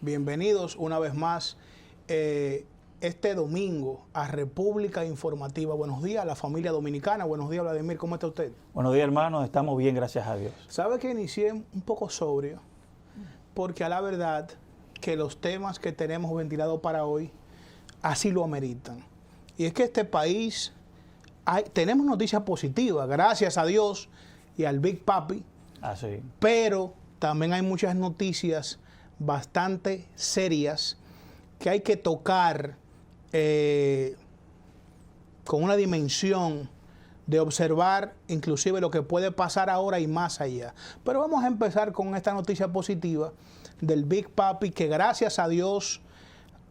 Bienvenidos una vez más este domingo a República Informativa. Buenos días a la familia dominicana. Buenos días, Vladimir. ¿Cómo está usted? Buenos días, hermanos. Estamos bien, gracias a Dios. Sabe que inicié un poco sobrio porque a la verdad que los temas que tenemos ventilados para hoy así lo ameritan. Y es que este país tenemos noticias positivas, gracias a Dios y al Big Papi. Así. Pero también hay muchas noticias bastante serias que hay que tocar con una dimensión de observar inclusive lo que puede pasar ahora y más allá. Pero vamos a empezar con esta noticia positiva del Big Papi, que gracias a Dios,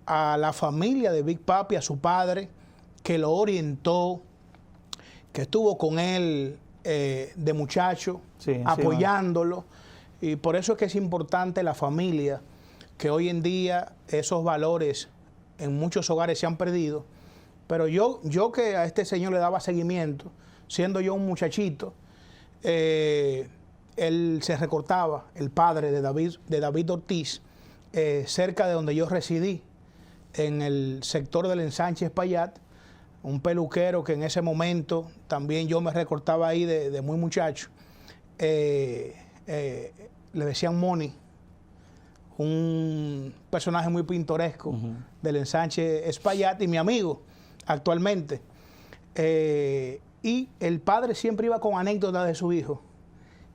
a la familia de Big Papi, a su padre, que lo orientó, que estuvo con él de muchacho, apoyándolo. Y por eso es que es importante la familia, que hoy en día esos valores en muchos hogares se han perdido. Pero yo que a este señor le daba seguimiento, siendo yo un muchachito, él se recortaba, el padre de David Ortiz, cerca de donde yo residí, en el sector del Ensanche Espaillat, un peluquero que en ese momento también yo me recortaba ahí de muy muchacho. Le decían Moni, un personaje muy pintoresco del Ensanche Espaillat y mi amigo actualmente. Y el padre siempre iba con anécdotas de su hijo.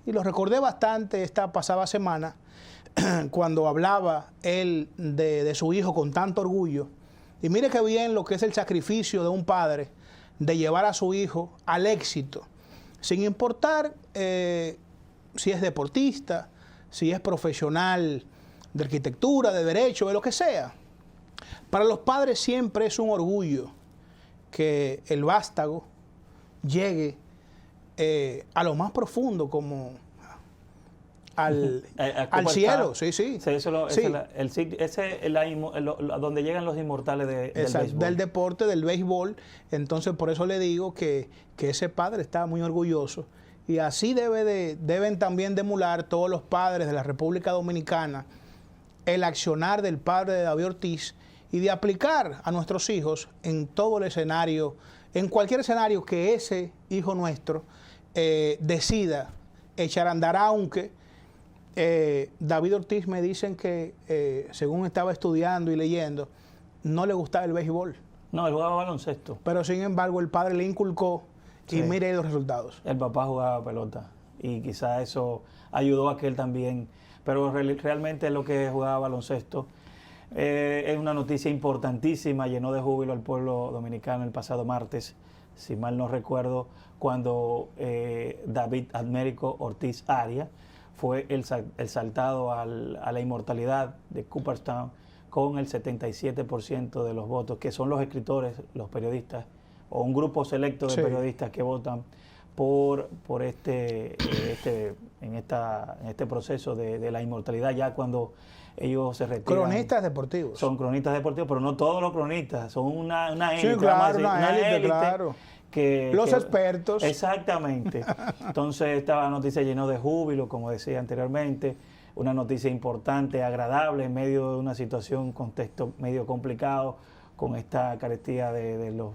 Y lo recordé bastante esta pasada semana cuando hablaba él de su hijo con tanto orgullo. Y mire qué bien lo que es el sacrificio de un padre de llevar a su hijo al éxito, sin importar si es deportista, si es profesional de arquitectura, de derecho, de lo que sea. Para los padres siempre es un orgullo que el vástago llegue a lo más profundo, como al cielo. Sí, sí. Donde llegan los inmortales del deporte, del béisbol. Entonces, por eso le digo que ese padre está muy orgulloso. Y así deben también de emular todos los padres de la República Dominicana el accionar del padre de David Ortiz y de aplicar a nuestros hijos en todo el escenario, en cualquier escenario que ese hijo nuestro decida echar a andar, aunque David Ortiz me dicen que, según estaba estudiando y leyendo, no le gustaba el béisbol. No, él jugaba baloncesto. Pero sin embargo el padre le inculcó. Sí. Y mire los resultados. El papá jugaba pelota y quizá eso ayudó a que él también, pero realmente lo que jugaba baloncesto es una noticia importantísima, llenó de júbilo al pueblo dominicano el pasado martes, si mal no recuerdo, cuando David Admérico Ortiz Arias fue el saltado a la inmortalidad de Cooperstown con el 77% de los votos, que son los escritores, los periodistas, o un grupo selecto de periodistas que votan por este proceso de la inmortalidad, ya cuando ellos se retiran. Cronistas deportivos. Son cronistas deportivos, pero no todos los cronistas, son una élite. Sí, claro, una élite, claro. Los expertos. Exactamente. Entonces esta noticia llenó de júbilo, como decía anteriormente, una noticia importante, agradable, en medio de una situación, un contexto medio complicado, con esta carestía del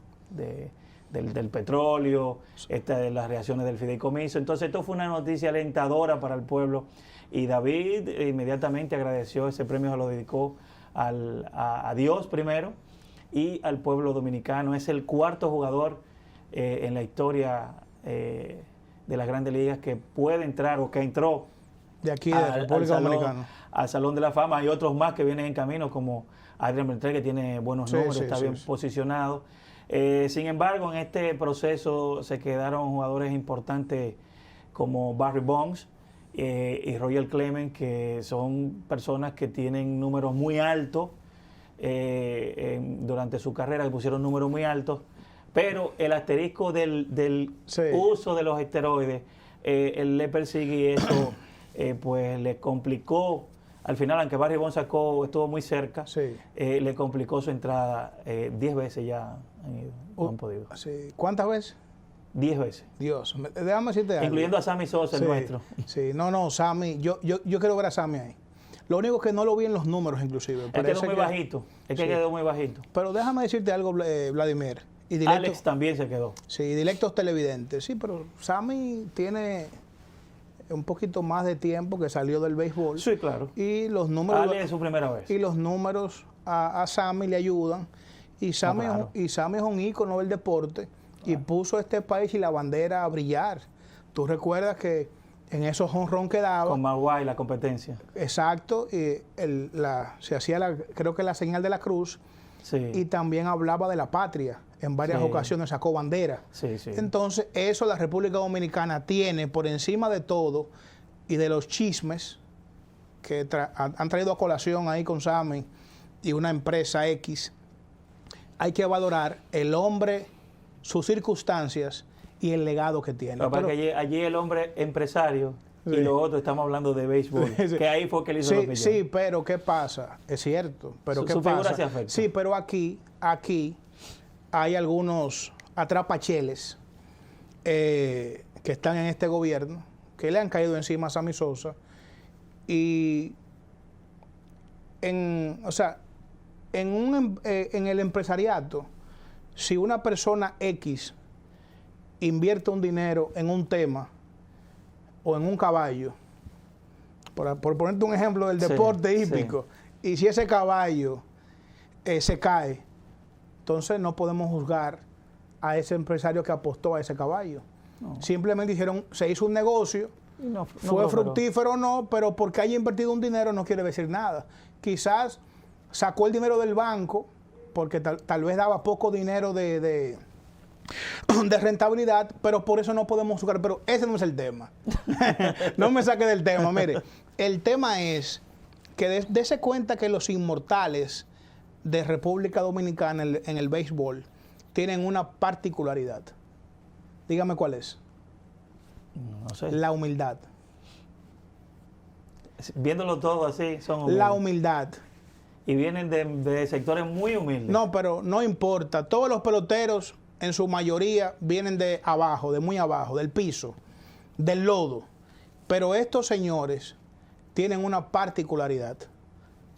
petróleo, de las reacciones del fideicomiso. Entonces esto fue una noticia alentadora para el pueblo y David inmediatamente agradeció ese premio, se lo dedicó a Dios primero y al pueblo dominicano. Es el cuarto jugador en la historia de las Grandes Ligas que puede entrar o que entró de aquí de la República Dominicana al Salón de la Fama. Hay otros más que vienen en camino, como Adrián Beltré, que tiene buenos números, está bien posicionado. Sin embargo, en este proceso se quedaron jugadores importantes como Barry Bonds y Roger Clemens, que son personas que tienen números muy altos durante su carrera, que pusieron números muy altos, pero el asterisco del uso de los esteroides él le persigue y eso pues le complicó. Al final, aunque Barry Bonds estuvo muy cerca, le complicó su entrada 10 veces ya. No han podido. Sí. ¿Cuántas veces? 10 veces. Dios, déjame decirte algo. Incluyendo a Sammy Sosa, el nuestro. Sí, no, Sammy, yo quiero ver a Sammy ahí. Lo único que no lo vi en los números, inclusive. Es que quedó muy bajito. Es que quedó muy bajito. Pero déjame decirte algo, Vladimir. Y Alex también se quedó. Sí, directos televidentes. Sí, pero Sammy tiene un poquito más de tiempo que salió del béisbol. Sí, claro. Y los números... Alex es su primera vez. Y los números a Sammy le ayudan. Y Sammy, y Sammy es un ícono del deporte. Y puso a este país y la bandera a brillar. Tú recuerdas que en esos jonrón que daba... Con Maguire, la competencia. Exacto. Y se hacía, creo que la señal de la cruz. Sí. Y también hablaba de la patria. En varias ocasiones sacó bandera. Sí, sí. Entonces, eso la República Dominicana tiene por encima de todo y de los chismes que han traído a colación ahí con Sammy y una empresa X. Hay que valorar el hombre, sus circunstancias y el legado que tiene. Pero allí el hombre empresario y lo otro, estamos hablando de béisbol, que ahí fue que le hizo los millones. Sí, pero ¿qué pasa? Es cierto, pero ¿qué pasa? Figura se afecta. Sí, pero aquí hay algunos atrapacheles que están en este gobierno que le han caído encima a Sammy Sosa y en el empresariato, si una persona X invierte un dinero en un tema o en un caballo, por ponerte un ejemplo del deporte hípico, y si ese caballo se cae, entonces no podemos juzgar a ese empresario que apostó a ese caballo. No. Simplemente dijeron, se hizo un negocio, fue fructífero o no, pero porque haya invertido un dinero no quiere decir nada. Quizás sacó el dinero del banco porque tal vez daba poco dinero de rentabilidad, pero por eso no podemos juzgar. Pero ese no es el tema. No me saque del tema. Mire, el tema es que dése cuenta que los inmortales de República Dominicana en el béisbol tienen una particularidad. Dígame cuál es. No sé. La humildad. Viéndolo todo así, son humildes. La humildad. Y vienen de sectores muy humildes. No, pero no importa. Todos los peloteros, en su mayoría, vienen de abajo, de muy abajo, del piso, del lodo. Pero estos señores tienen una particularidad.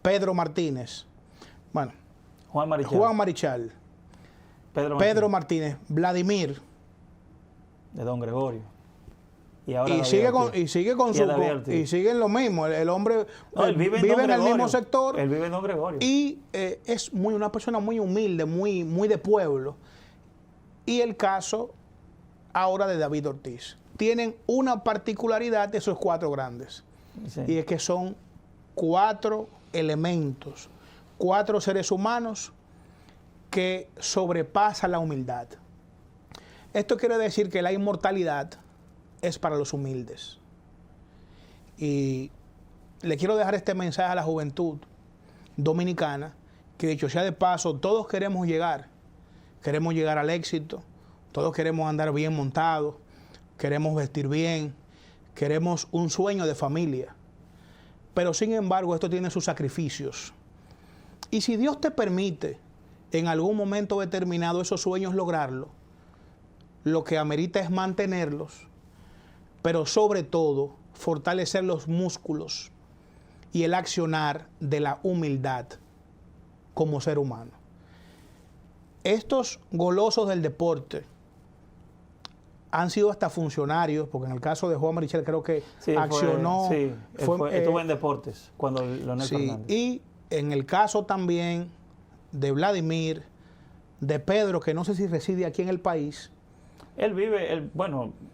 Pedro Martínez. Bueno, Juan Marichal. Pedro Martínez. Vladimir. De Don Gregorio. Y ahora siguen lo mismo. El hombre vive en el mismo sector. Él vive en Don Gregorio. Y es una persona muy humilde, muy de pueblo. Y el caso ahora de David Ortiz. Tienen una particularidad de esos cuatro grandes. Sí. Y es que son 4 elementos, 4 seres humanos que sobrepasan la humildad. Esto quiere decir que la inmortalidad es para los humildes. Y le quiero dejar este mensaje a la juventud dominicana, que dicho sea de paso, todos queremos llegar al éxito, todos queremos andar bien montados, queremos vestir bien, queremos un sueño de familia. Pero sin embargo, esto tiene sus sacrificios. Y si Dios te permite en algún momento determinado esos sueños lograrlo, lo que amerita es mantenerlos, pero sobre todo fortalecer los músculos y el accionar de la humildad como ser humano. Estos golosos del deporte han sido hasta funcionarios, porque en el caso de Juan Marichal creo que accionó. Estuvo en deportes cuando Leonel Fernández. Y en el caso también de Vladimir, de Pedro, que no sé si reside aquí en el país. Él vive,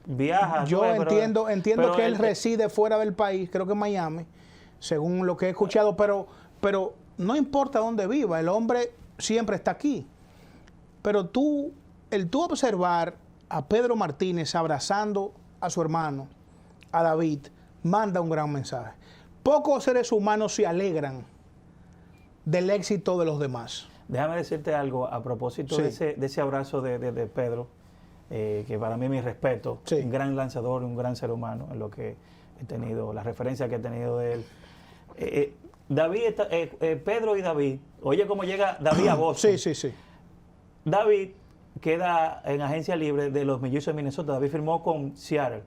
viaja. Yo entiendo que él reside fuera del país, creo que en Miami, según lo que he escuchado, pero no importa dónde viva, el hombre siempre está aquí. Pero tú observar a Pedro Martínez abrazando a su hermano, a David, manda un gran mensaje. Pocos seres humanos se alegran del éxito de los demás. Déjame decirte algo a propósito de ese abrazo de Pedro, que para mí mi respeto, un gran lanzador, un gran ser humano, en lo que he tenido, la referencia que he tenido de él. Pedro y David, oye cómo llega David a Boston. Sí. David queda en agencia libre de los Mellizos de Minnesota. David firmó con Seattle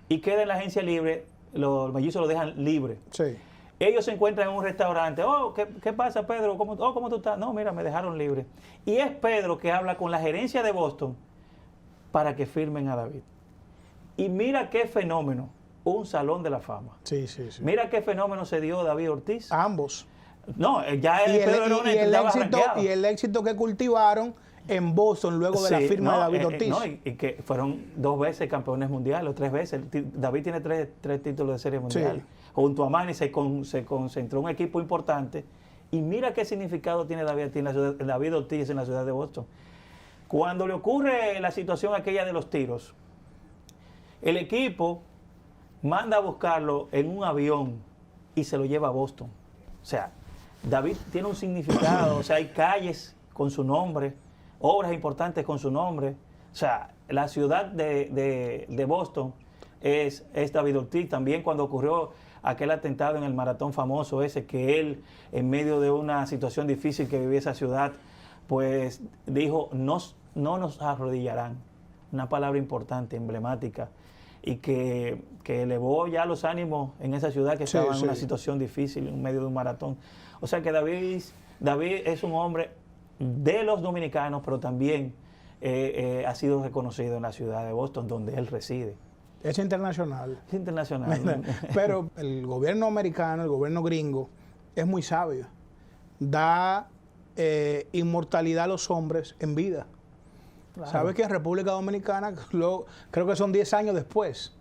y queda en la agencia libre, los Mellizos lo dejan libre. Sí. Ellos se encuentran en un restaurante. Oh, ¿qué pasa, Pedro? ¿Cómo tú estás? No, mira, me dejaron libre. Y es Pedro que habla con la gerencia de Boston para que firmen a David. Y mira qué fenómeno, un salón de la fama. Sí, sí, sí. Mira qué fenómeno se dio David Ortiz. Ambos. No, ya Pedro era un y el éxito que cultivaron en Boston luego de la firma de David Ortiz. No, y que fueron 2 veces campeones mundiales, o 3 veces. David tiene 3 títulos de serie mundial. Sí. Junto a Manny se concentró un equipo importante. Y mira qué significado tiene David Ortiz en la ciudad de Boston. Cuando le ocurre la situación aquella de los tiros, el equipo manda a buscarlo en un avión y se lo lleva a Boston. O sea, David tiene un significado, o sea, hay calles con su nombre, obras importantes con su nombre. O sea, la ciudad de Boston es David Ortiz. También cuando ocurrió aquel atentado en el maratón famoso ese, que él, en medio de una situación difícil que vivía esa ciudad, pues dijo, no nos arrodillarán. Una palabra importante, emblemática, y que elevó ya los ánimos en esa ciudad que estaba en una situación difícil, en medio de un maratón. O sea que David es un hombre de los dominicanos, pero también ha sido reconocido en la ciudad de Boston, donde él reside. Es internacional. Es internacional. Pero el gobierno americano, el gobierno gringo, es muy sabio. Da inmortalidad a los hombres en vida. Claro. ¿Sabes que en República Dominicana, creo que son 10 años después,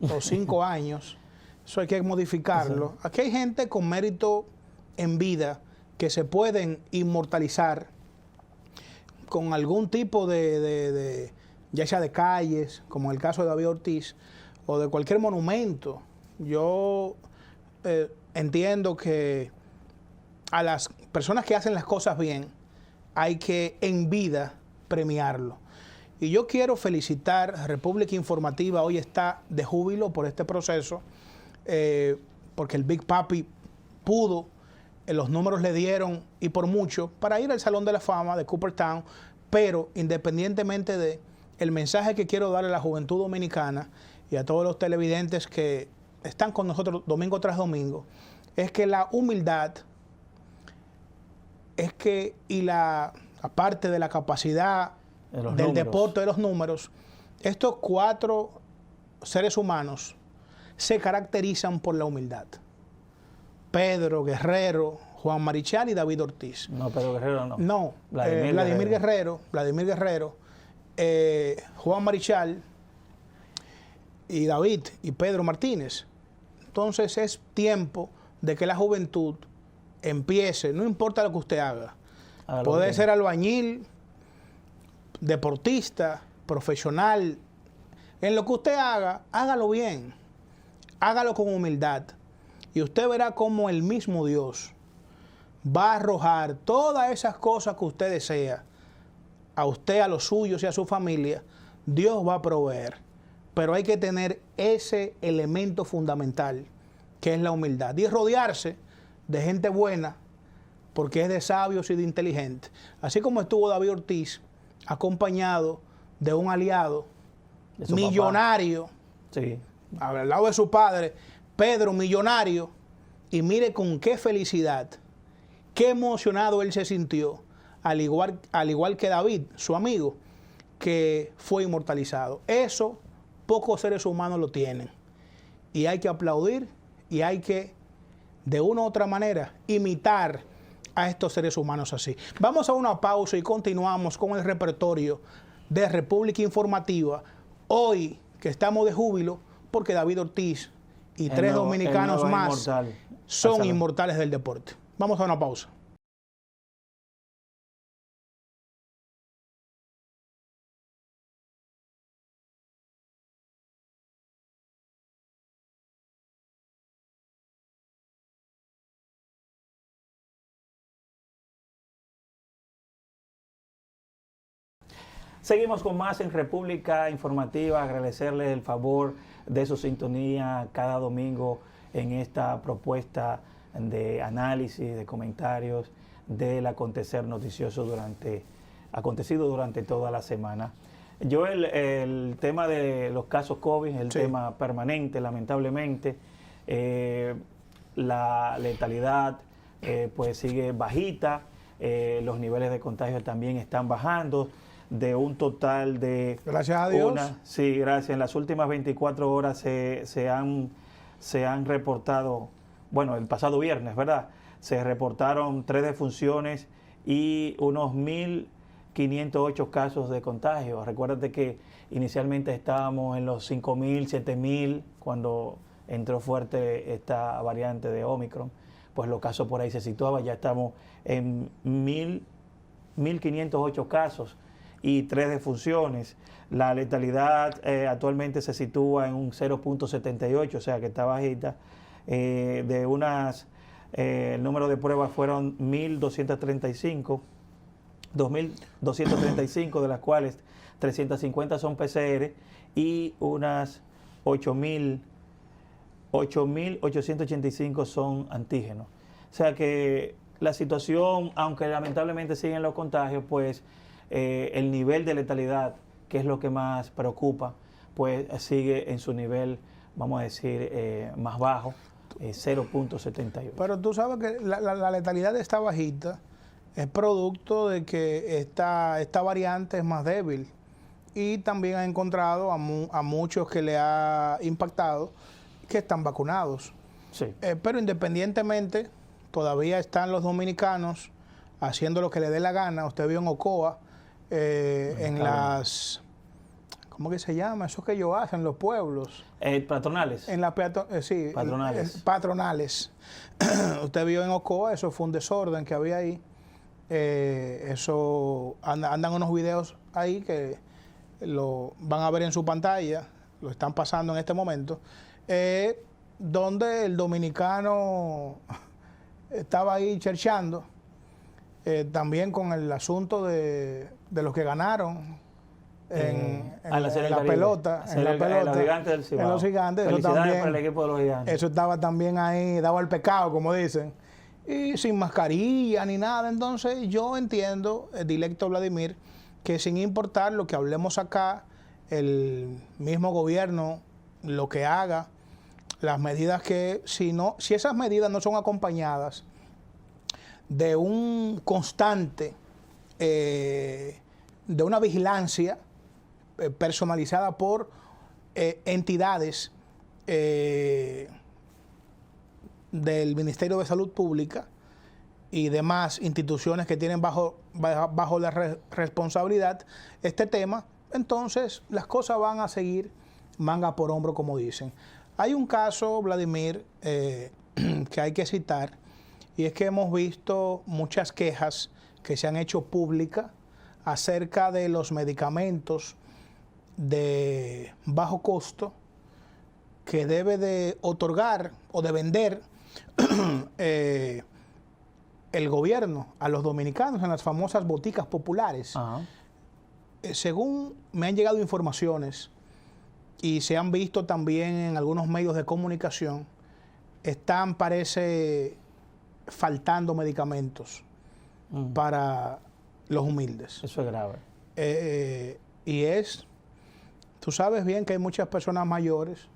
o 5 años, eso hay que modificarlo? Sí. Aquí hay gente con mérito en vida que se pueden inmortalizar con algún tipo ya sea de calles, como en el caso de David Ortiz, o de cualquier monumento. Yo entiendo que a las personas que hacen las cosas bien hay que en vida premiarlo. Y yo quiero felicitar a República Informativa, hoy está de júbilo por este proceso, porque el Big Papi pudo, los números le dieron y por mucho para ir al Salón de la Fama de Cooperstown, pero independientemente de el mensaje que quiero darle a la juventud dominicana y a todos los televidentes que están con nosotros domingo tras domingo, es que la humildad aparte de la capacidad del deporte, de los números, estos 4 seres humanos se caracterizan por la humildad. Pedro Guerrero, Juan Marichal y David Ortiz. No, Pedro Guerrero no. No, Vladimir Guerrero, Juan Marichal y David y Pedro Martínez. Entonces es tiempo de que la juventud empiece, no importa lo que usted haga. Puede ser albañil, deportista, profesional. En lo que usted haga, hágalo bien. Hágalo con humildad. Y usted verá cómo el mismo Dios va a arrojar todas esas cosas que usted desea. A usted, a los suyos y a su familia, Dios va a proveer. Pero hay que tener ese elemento fundamental, que es la humildad. Y rodearse de gente buena, porque es de sabios y de inteligentes. Así como estuvo David Ortiz, acompañado de un aliado millonario, sí, al lado de su padre, Pedro, millonario, y mire con qué felicidad, qué emocionado él se sintió, al igual que David, su amigo, que fue inmortalizado. Eso pocos seres humanos lo tienen. Y hay que aplaudir y hay que, de una u otra manera, imitar a estos seres humanos así. Vamos a una pausa y continuamos con el repertorio de República Informativa. Hoy que estamos de júbilo porque David Ortiz y 3 dominicanos más son inmortales del deporte. Vamos a una pausa. Seguimos con más en República Informativa. Agradecerles el favor de su sintonía cada domingo en esta propuesta de análisis, de comentarios del acontecer noticioso acontecido durante toda la semana. Yo el tema de los casos COVID, el tema permanente, lamentablemente. la letalidad pues sigue bajita, los niveles de contagio también están bajando, de un total de... Gracias a Dios. Sí, gracias. En las últimas 24 horas se han reportado, bueno, el pasado viernes, ¿verdad? Se reportaron 3 defunciones y unos 1.508 casos de contagio. Recuérdate que inicialmente estábamos en los 5.000, 7.000 cuando entró fuerte esta variante de Omicron. Pues los casos por ahí se situaban, ya estamos en 1.508 casos y 3 defunciones. La letalidad actualmente se sitúa en un 0.78, o sea que está bajita. El número de pruebas fueron 2.235, de las cuales 350 son PCR y unas 8.885 son antígenos. O sea que la situación, aunque lamentablemente siguen los contagios, pues el nivel de letalidad, que es lo que más preocupa, pues sigue en su nivel, vamos a decir, más bajo, 0.78. Pero tú sabes que la letalidad está bajita, es producto de que esta variante es más débil y también ha encontrado a muchos que le ha impactado que están vacunados. Sí. Pero independientemente, todavía están los dominicanos haciendo lo que les dé la gana. Usted vio en Ocoa, en las... ¿Cómo que se llama? Eso que ellos hacen en los pueblos. Patronales. En las sí, patronales. Patronales. Usted vio en Ocoa, eso fue un desorden que había ahí. Eso andan unos videos ahí que lo van a ver en su pantalla, lo están pasando en este momento, donde el dominicano estaba ahí cherchando, también con el asunto de los que ganaron en la pelota. En los gigantes del Cibao. En los gigantes. Felicidades para el equipo de los gigantes. Eso estaba también ahí, dado al pecado, como dicen. Y sin mascarilla ni nada. Entonces yo entiendo, dilecto Vladimir, que sin importar lo que hablemos acá, el mismo gobierno, lo que haga, las medidas que, si esas medidas no son acompañadas de un constante, de una vigilancia personalizada por entidades del Ministerio de Salud Pública y demás instituciones que tienen bajo la responsabilidad este tema, entonces las cosas van a seguir manga por hombro, como dicen. Hay un caso, Vladimir, que hay que citar, y es que hemos visto muchas quejas que se han hecho públicas acerca de los medicamentos de bajo costo que debe de otorgar o de vender el gobierno a los dominicanos en las famosas boticas populares. Según me han llegado informaciones y se han visto también en algunos medios de comunicación, parece, faltando medicamentos para los humildes. Eso es grave. Tú sabes bien que hay muchas personas mayores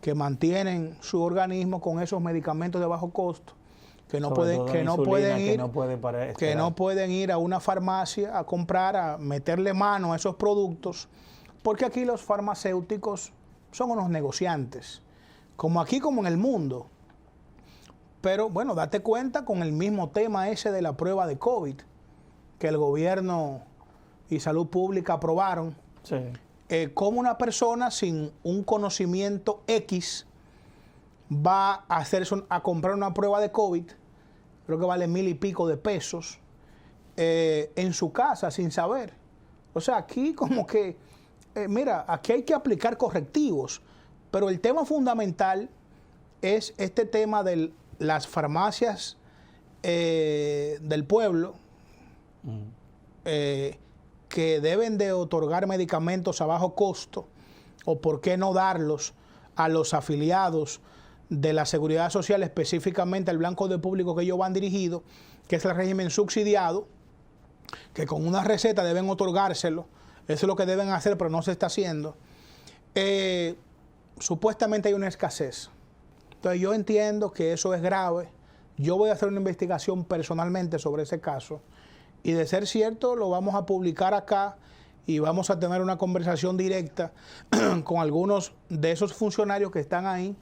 que mantienen su organismo con esos medicamentos de bajo costo, que no pueden ir a una farmacia a comprar, a meterle mano a esos productos, porque aquí los farmacéuticos son unos negociantes, como aquí como en el mundo. Pero bueno, date cuenta con el mismo tema ese de la prueba de COVID, que el gobierno y salud pública aprobaron. Sí. Cómo una persona sin un conocimiento X va a comprar una prueba de COVID, creo que vale 1,000 y pico de pesos, en su casa sin saber. O sea, aquí como que, mira, aquí hay que aplicar correctivos, pero el tema fundamental es este tema de las farmacias del pueblo, que deben de otorgar medicamentos a bajo costo, o por qué no darlos a los afiliados de la Seguridad Social, específicamente al blanco de público que ellos van dirigidos, que es el régimen subsidiado, que con una receta deben otorgárselo. Eso es lo que deben hacer, pero no se está haciendo. Supuestamente hay una escasez Entonces yo entiendo que eso es grave. Yo voy a hacer una investigación personalmente sobre ese caso y de ser cierto lo vamos a publicar acá y vamos a tener una conversación directa con algunos de esos funcionarios que están ahí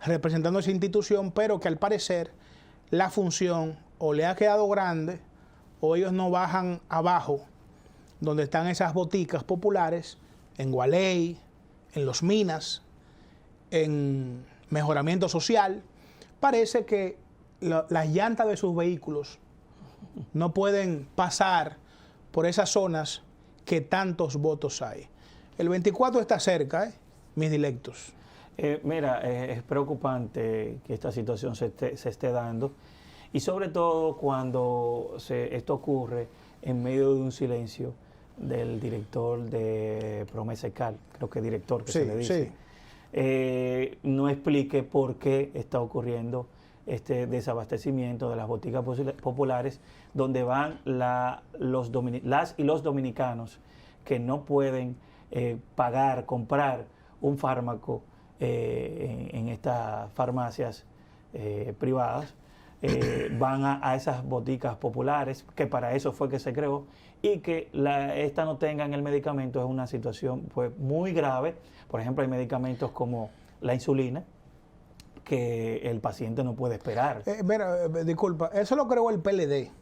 representando esa institución, pero que al parecer la función o le ha quedado grande o ellos no bajan abajo donde están esas boticas populares, en Gualey, en Los Minas, en Mejoramiento Social. Parece que las llantas de sus vehículos no pueden pasar por esas zonas que tantos votos hay. El 24 está cerca, mis dilectos. Mira, es preocupante que esta situación se esté dando y sobre todo cuando esto ocurre en medio de un silencio del director de Promesa ECAL, creo que director que se le dice. Sí. No explique por qué está ocurriendo este desabastecimiento de las boticas populares donde van las y los dominicanos que no pueden comprar un fármaco en estas farmacias privadas, van a esas boticas populares, que para eso fue que se creó, y que esta no tengan el medicamento es una situación pues muy grave. Por ejemplo, hay medicamentos como la insulina, que el paciente no puede esperar. Mira, disculpa, eso lo creó el PLD,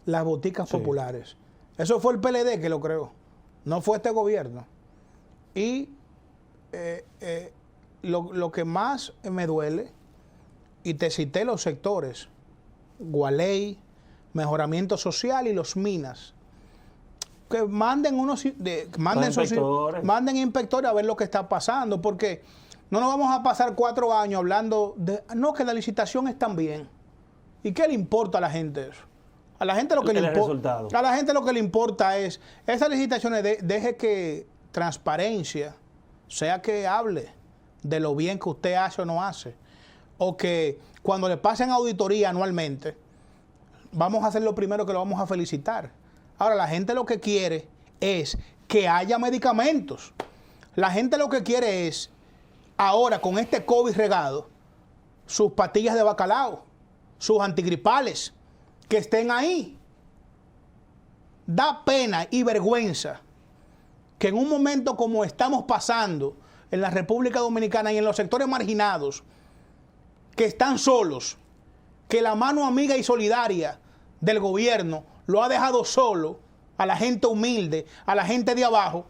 las boticas populares. Eso fue el PLD que lo creó, no fue este gobierno. Y lo que más me duele, y te cité los sectores, Gualey, Mejoramiento Social y Los Minas, que manden manden inspectores a ver lo que está pasando, porque no nos vamos a pasar 4 años hablando de, no, que la licitación es tan bien. ¿Y qué le importa a la gente eso? A la gente lo que le importa, a la gente lo que le importa es, esas licitaciones deje que transparencia sea que hable de lo bien que usted hace o no hace. O que cuando le pasen auditoría anualmente, vamos a hacer lo primero que lo vamos a felicitar. Ahora, la gente lo que quiere es que haya medicamentos. La gente lo que quiere es, ahora con este COVID regado, sus pastillas de bacalao, sus antigripales, que estén ahí. Da pena y vergüenza que en un momento como estamos pasando en la República Dominicana y en los sectores marginados, que están solos, que la mano amiga y solidaria del gobierno lo ha dejado solo a la gente humilde, a la gente de abajo,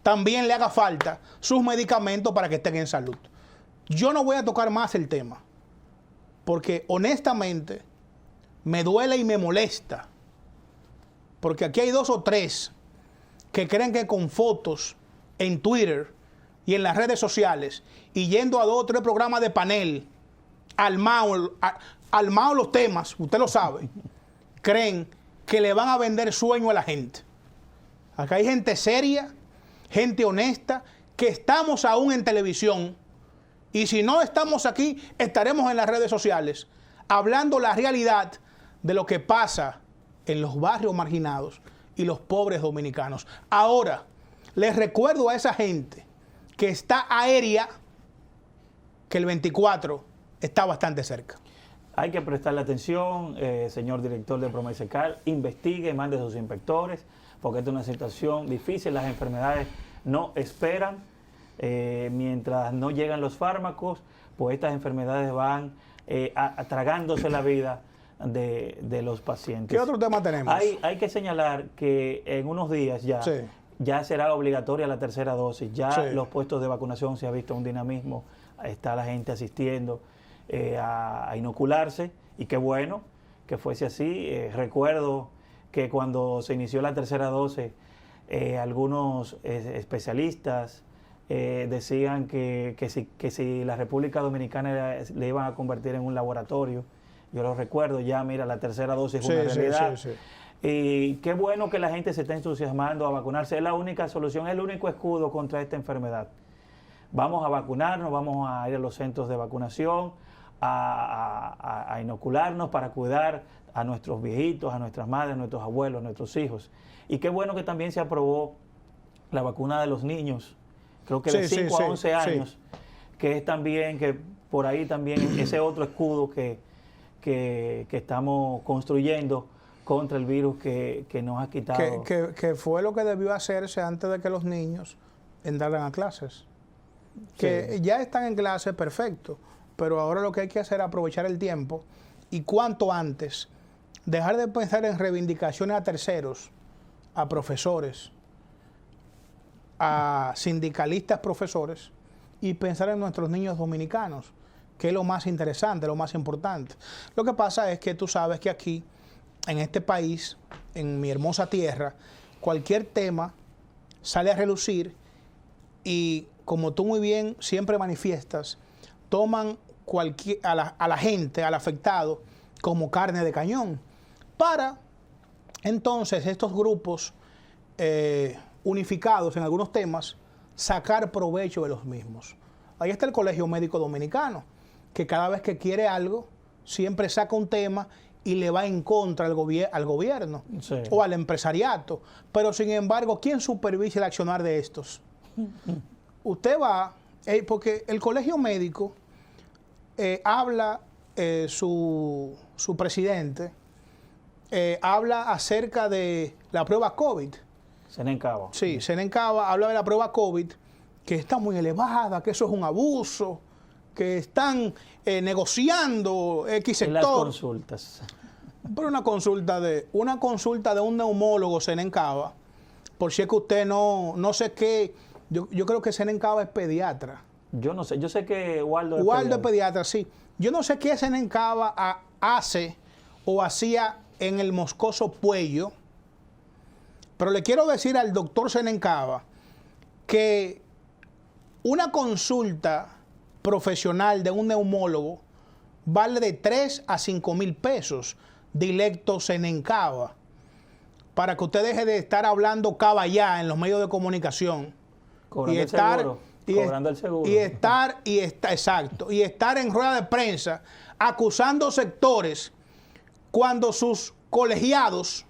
también le haga falta sus medicamentos para que estén en salud. Yo no voy a tocar más el tema, porque honestamente me duele y me molesta, porque aquí hay 2 o 3 que creen que con fotos en Twitter y en las redes sociales y yendo a 2 o 3 programas de panel, armados los temas, usted lo sabe, creen que le van a vender sueño a la gente. Acá hay gente seria, gente honesta, que estamos aún en televisión, y si no estamos aquí, estaremos en las redes sociales, hablando la realidad de lo que pasa en los barrios marginados y los pobres dominicanos. Ahora, les recuerdo a esa gente que está aérea que el 24 está bastante cerca. Hay que prestarle atención, señor director de Promesa ECAL, investigue, mande a sus inspectores, porque esta es una situación difícil, las enfermedades no esperan, mientras no llegan los fármacos, pues estas enfermedades van tragándose la vida de los pacientes. ¿Qué otro tema tenemos? Hay que señalar que en unos días ya será obligatoria la tercera dosis, ya los puestos de vacunación se ha visto un dinamismo, está la gente asistiendo a inocularse, y qué bueno que fuese así. Recuerdo que cuando se inició la tercera dosis, algunos especialistas decían que si la República Dominicana le iban a convertir en un laboratorio. Yo lo recuerdo, ya mira, la tercera dosis es una realidad. Y qué bueno que la gente se esté entusiasmando a vacunarse. Es la única solución, es el único escudo contra esta enfermedad. Vamos a vacunarnos, vamos a ir a los centros de vacunación, a inocularnos para cuidar a nuestros viejitos, a nuestras madres, a nuestros abuelos, a nuestros hijos. Y qué bueno que también se aprobó la vacuna de los niños, creo que de 5 a 11 años, que es también que por ahí también ese otro escudo que estamos construyendo contra el virus que nos ha quitado. Que fue lo que debió hacerse antes de que los niños entraran a clases. Que Sí. ya están en clase, perfecto, pero ahora lo que hay que hacer es aprovechar el tiempo y cuanto antes dejar de pensar en reivindicaciones a terceros, a profesores, a sindicalistas profesores y pensar en nuestros niños dominicanos, que es lo más interesante, lo más importante. Lo que pasa es que tú sabes que aquí, en este país, en mi hermosa tierra, cualquier tema sale a relucir y, como tú muy bien siempre manifiestas, toman a la gente, al afectado, como carne de cañón, para entonces estos grupos unificados en algunos temas, sacar provecho de los mismos. Ahí está el Colegio Médico Dominicano, que cada vez que quiere algo, siempre saca un tema y le va en contra al gobierno Sí. o al empresariato. Pero sin embargo, ¿quién supervisa el accionar de estos? Usted va, porque el Colegio Médico habla, su presidente, habla acerca de la prueba COVID. Senencaba. Sí, Senencaba habla de la prueba COVID, que está muy elevada, que eso es un abuso, que están negociando X En las sector. consultas. Pero una consulta de un neumólogo Senencaba, por si es que usted no sé qué, yo creo que Senencaba es pediatra. Yo no sé, yo sé que Waldo Waldo es pediatra, sí. Yo no sé qué Senencaba hace o hacía en el Moscoso Puello, pero le quiero decir al doctor Senencaba que una consulta profesional de un neumólogo vale de 3 a 5 mil pesos, directo Senencaba, para que usted deje de estar hablando caballá en los medios de comunicación. Cobrando y estar, el seguro. Cobrando el seguro. Exacto, y estar en rueda de prensa acusando sectores cuando sus colegiados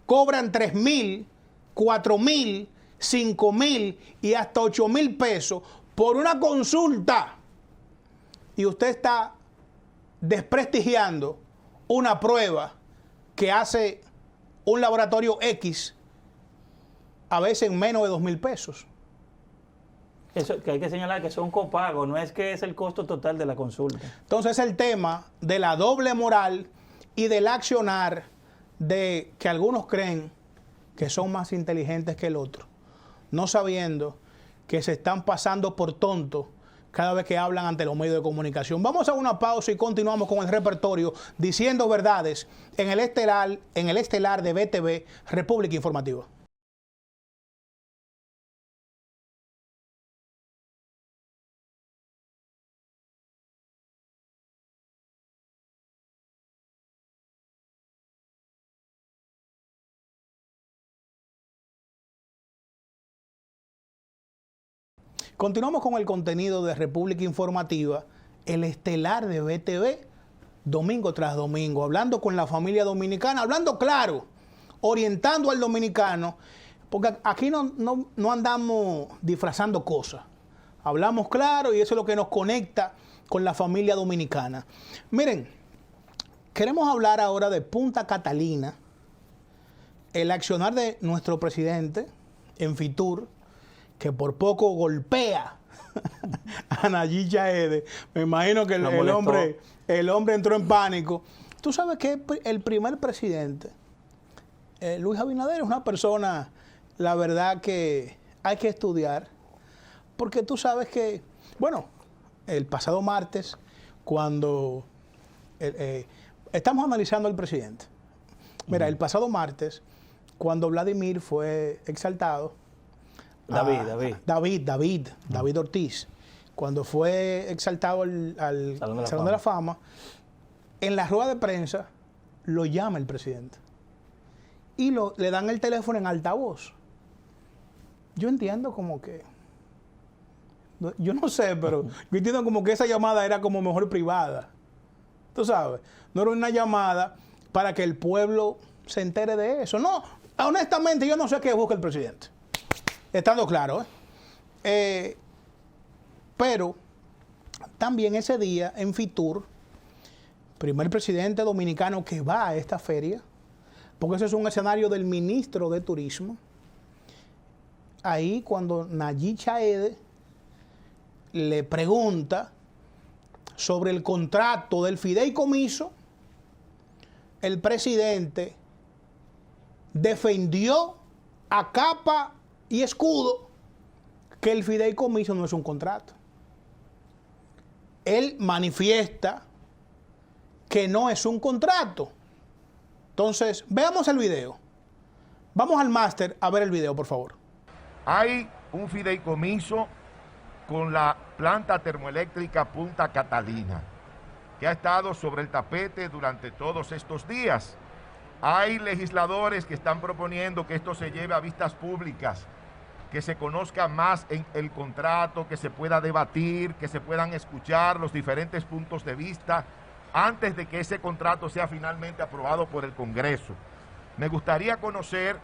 cobran 3,000, 4,000, 5,000 y hasta 8,000 pesos por una consulta. Y usted está desprestigiando una prueba que hace un laboratorio X, a veces en menos de 2,000 pesos. Eso, que hay que señalar que son copagos, no es que es el costo total de la consulta. Entonces el tema de la doble moral y del accionar de que algunos creen que son más inteligentes que el otro, no sabiendo que se están pasando por tontos cada vez que hablan ante los medios de comunicación. Vamos a una pausa y continuamos con el repertorio Diciendo Verdades en el estelar de BTV, República Informativa. Continuamos con el contenido de República Informativa, el estelar de BTV, domingo tras domingo, hablando con la familia dominicana, hablando claro, orientando al dominicano, porque aquí no andamos disfrazando cosas. Hablamos claro y eso es lo que nos conecta con la familia dominicana. Miren, queremos hablar ahora de Punta Catalina, el accionar de nuestro presidente en Fitur, que por poco golpea a Nayib Yaede. Me imagino que el hombre entró en pánico. Tú sabes que el primer presidente, Luis Abinader, es una persona, la verdad, que hay que estudiar, porque tú sabes que, bueno, el pasado martes, cuando estamos analizando al presidente. Mira, el pasado martes, cuando Vladimir fue exaltado, David Ortiz, cuando fue exaltado al Salón de la Fama, en la rueda de prensa lo llama el presidente y le dan el teléfono en altavoz. Yo entiendo como que, yo no sé, pero yo entiendo como que esa llamada era como mejor privada. Tú sabes, no era una llamada para que el pueblo se entere de eso. No, honestamente yo no sé qué busca el presidente. Estando claro, pero También ese día en Fitur, primer presidente dominicano que va a esta feria, porque ese es un escenario del ministro de Turismo. Ahí cuando Nayib Chaede le pregunta sobre el contrato del fideicomiso, el presidente defendió a capa y escudo que el fideicomiso no es un contrato. Él manifiesta que no es un contrato. Entonces, veamos el video. Vamos al máster a ver el video, por favor. Hay un fideicomiso con la planta termoeléctrica Punta Catalina, que ha estado sobre el tapete durante todos estos días. Hay legisladores que están proponiendo que esto se lleve a vistas públicas, que se conozca más en el contrato, que se pueda debatir, que se puedan escuchar los diferentes puntos de vista antes de que ese contrato sea finalmente aprobado por el Congreso. Me gustaría conocer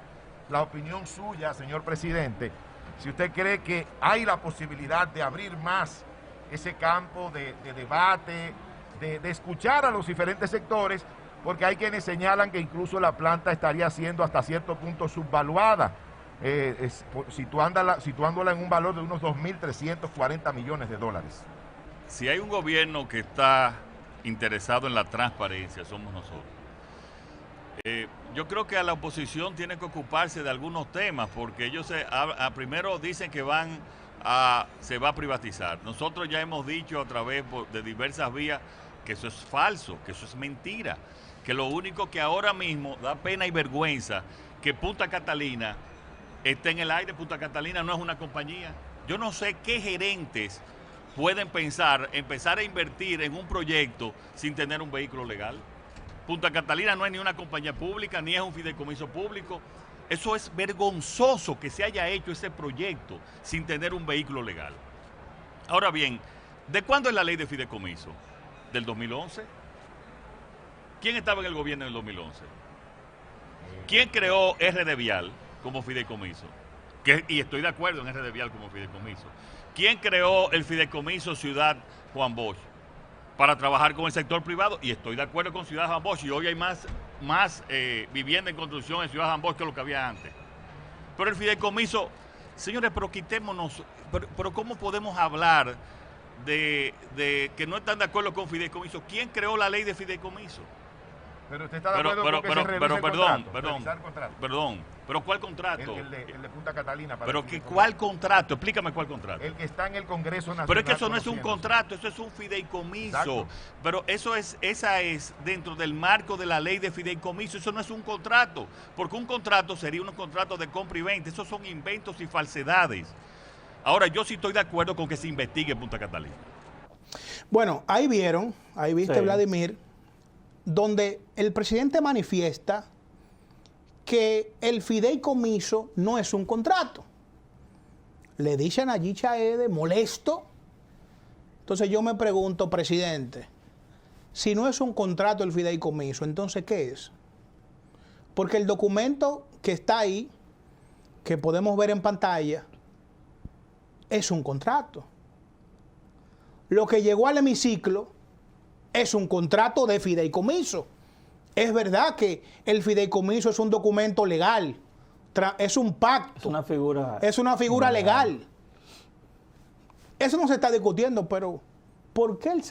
la opinión suya, señor presidente, si usted cree que hay la posibilidad de abrir más ese campo de debate, de escuchar a los diferentes sectores, porque hay quienes señalan que incluso la planta estaría siendo hasta cierto punto subvaluada, situándola en un valor de unos 2.340 millones de dólares. Si hay un gobierno que está interesado en la transparencia, somos nosotros. Yo creo que a la oposición tiene que ocuparse de algunos temas, porque ellos primero dicen que se va a privatizar. Nosotros ya hemos dicho a través de diversas vías que eso es falso, que eso es mentira, que lo único que ahora mismo da pena y vergüenza que Punta Catalina esté en el aire. Punta Catalina no es una compañía. Yo no sé qué gerentes pueden empezar a invertir en un proyecto sin tener un vehículo legal. Punta Catalina no es ni una compañía pública, ni es un fideicomiso público. Eso es vergonzoso que se haya hecho ese proyecto sin tener un vehículo legal. Ahora bien, ¿de cuándo es la ley de fideicomiso? ¿Del 2011? ¿Quién estaba en el gobierno en el 2011? ¿Quién creó RD Vial como fideicomiso? Y estoy de acuerdo en RD Vial como fideicomiso. ¿Quién creó el fideicomiso Ciudad Juan Bosch para trabajar con el sector privado? Y estoy de acuerdo con Ciudad Juan Bosch, y hoy hay más vivienda en construcción en Ciudad Juan Bosch que lo que había antes. Pero el fideicomiso, señores, pero quitémonos, pero ¿cómo podemos hablar de que no están de acuerdo con fideicomiso? ¿Quién creó la ley de fideicomiso? Pero usted está de acuerdo con que se revise el contrato. Perdón, pero ¿cuál contrato? El de Punta Catalina. ¿Cuál contrato? Explícame cuál contrato. El que está en el Congreso Nacional. Pero es que eso no es un contrato, eso es un fideicomiso. Exacto. Pero esa es dentro del marco de la ley de fideicomiso, eso no es un contrato, porque un contrato sería un contrato de compra y venta, esos son inventos y falsedades. Ahora, yo sí estoy de acuerdo con que se investigue Punta Catalina. Bueno, ahí viste, Sí. Vladimir, donde el presidente manifiesta que el fideicomiso no es un contrato. Le dice a Nayib Chaede, molesto. Entonces yo me pregunto, presidente, si no es un contrato el fideicomiso, entonces ¿qué es? Porque el documento que está ahí, que podemos ver en pantalla, es un contrato. Lo que llegó al hemiciclo es un contrato de fideicomiso. Es verdad que el fideicomiso es un documento legal, es un pacto. Es una figura legal. Eso no se está discutiendo, pero ¿por qué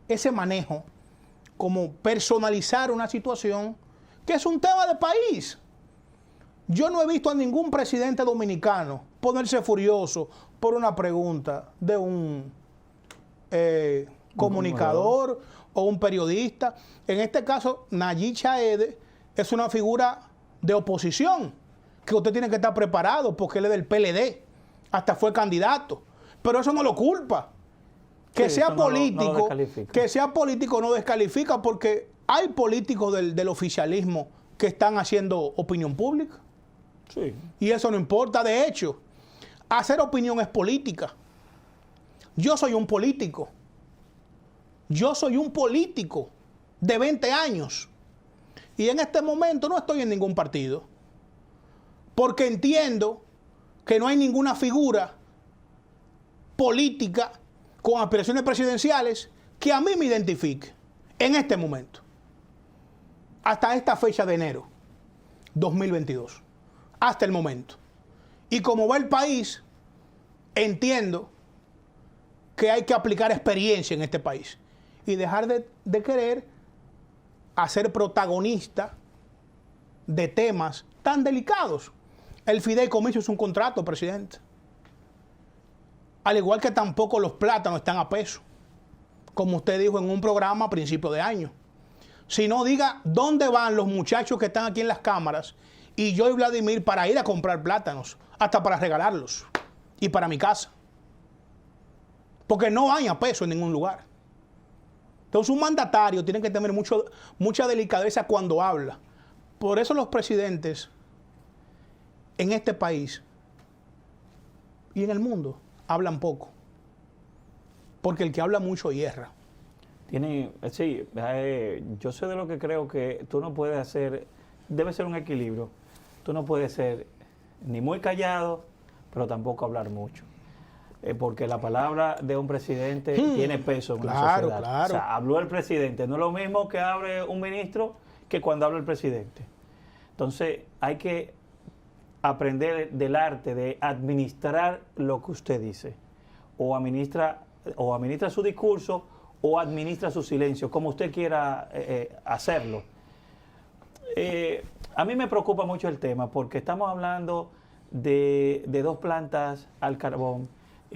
ese manejo como personalizar una situación que es un tema de país? Yo no he visto a ningún presidente dominicano ponerse furioso por una pregunta de un comunicador o un periodista. En este caso, Nayib Chaede es una figura de oposición, que usted tiene que estar preparado porque él es del PLD, hasta fue candidato. Pero eso no lo culpa. Que Sí, sea político, no lo descalifica. que sea político no descalifica, porque hay políticos del oficialismo que están haciendo opinión pública. Sí. Y eso no importa. De hecho, hacer opinión es política. Yo soy un político. Yo soy un político de 20 años. Y en este momento no estoy en ningún partido. Porque entiendo que no hay ninguna figura política con aspiraciones presidenciales que a mí me identifique en este momento, hasta esta fecha de enero 2022, hasta el momento. Y como va el país, entiendo que hay que aplicar experiencia en este país y dejar de querer hacer protagonista de temas tan delicados. El fideicomiso es un contrato, presidente. Al igual que tampoco los plátanos están a peso, como usted dijo en un programa a principio de año. Si no, diga dónde van los muchachos que están aquí en las cámaras y yo y Vladimir para ir a comprar plátanos, hasta para regalarlos y para mi casa. Porque no hay a peso en ningún lugar. Entonces un mandatario tiene que tener mucha delicadeza cuando habla. Por eso los presidentes en este país y en el mundo hablan poco. Porque el que habla mucho hierra. Sí, yo soy de lo que creo que tú no puedes hacer, debe ser un equilibrio. Tú no puedes ser ni muy callado, pero tampoco hablar mucho. Porque la palabra de un presidente tiene peso en una sociedad. Claro. O sea, habló el presidente. No es lo mismo que hable un ministro que cuando habla el presidente. Entonces, hay que aprender del arte de administrar lo que usted dice. O administra su discurso o administra su silencio, como usted quiera hacerlo. A mí me preocupa mucho el tema porque estamos hablando de dos plantas al carbón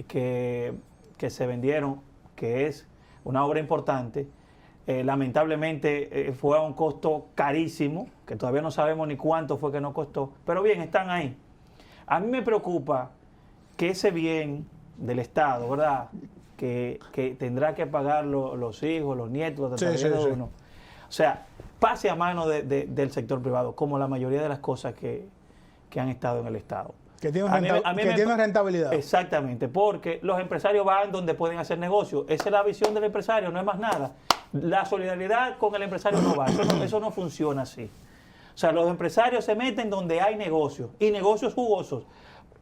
que se vendieron, que es una obra importante. Lamentablemente fue a un costo carísimo, que todavía no sabemos ni cuánto fue que nos costó, pero bien, están ahí. A mí me preocupa que ese bien del Estado, ¿verdad?, que tendrá que pagar los hijos, los nietos, los tataranietos de uno, o sea, pase a mano del sector privado, como la mayoría de las cosas que han estado en el Estado. Que tiene rentabilidad. Exactamente, porque los empresarios van donde pueden hacer negocio. Esa es la visión del empresario, no es más nada. La solidaridad con el empresario no va, eso no funciona así. O sea, los empresarios se meten donde hay negocios, y negocios jugosos.